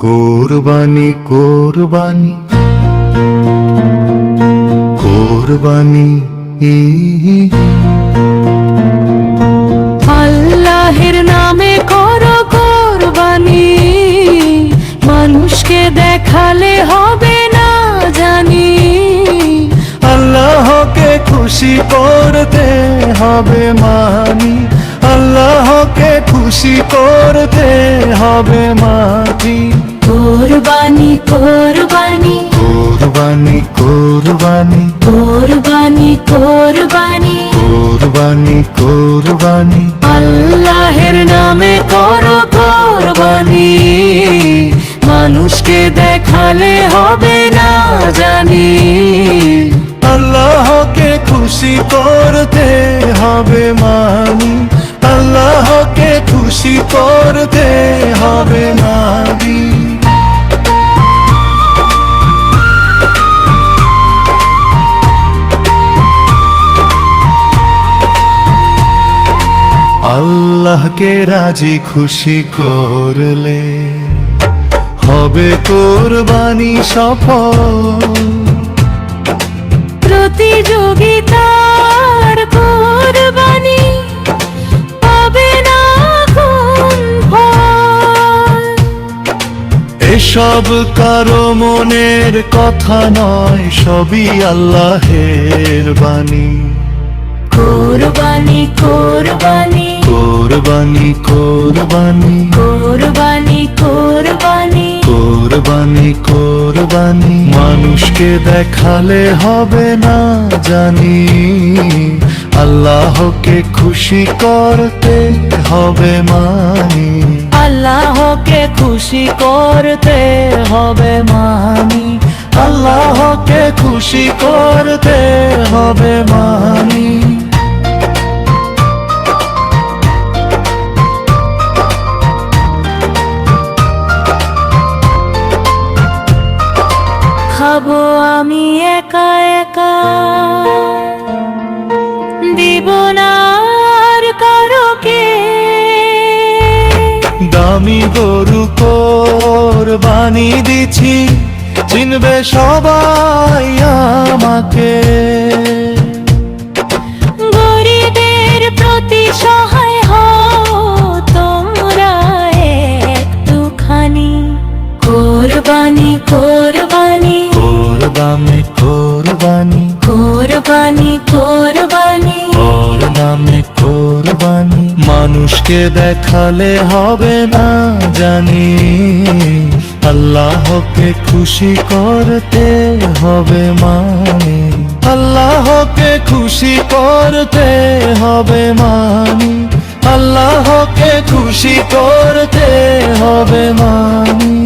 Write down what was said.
কোরবানি কোরবানি কোরবানি আল্লাহের নামে করো কোরবানি, মানুষকে দেখালে হবে না জানি। আল্লাহকে খুশি করতে হবে মানি, আল্লাহকে খুশি করতে হবে মানি। কোরবানি কোরবানি কোরবানি কোরবানি কোরবানি কোরবানি কোরবানি কোরবানি আল্লাহের নামে করো কোরবানি, মানুষকে দেখালে হবে না জানি। আল্লাহকে খুশি করতে হবে মানি, আল্লাহকে খুশি করতে হবে মানি। আল্লাহকে রাজি খুশি করলে হবে কোরবানি সফল। প্রতিযোগিতার কোরবানি পাবে না কোন ফল। এসব কারো মনের কথা নয়, সবই আল্লাহের বাণী। কোরবানি কোরবানি কোরবানি কোরবানি কোরবানি কোরবানি কোরবানি কোরবানি মানুষকে দেখালে হবে না জানি। আল্লাহকে খুশি করতে হবে মানি, আল্লাহকে খুশি করতে হবে মানি। আল্লাহকে খুশি করতে হবে মানি। খাবো আমি একা একা, দিব না আর কারোকে। দামি গরু কোরবানি দিছি, চিনবে সবাই আমাকে। গরিবের প্রতি সহায় হও তোমরা একটুখানি। কোরবানি কোরবানি কোরবানি কোরবানি কোরবানি কোরবানি কোরবানি কোরবানি মানুষকে দেখালে হবে না জানি। আল্লাহকে খুশি করতে হবে মানি, আল্লাহকে খুশি করতে হবে মানি, আল্লাহকে খুশি করতে হবে মানি।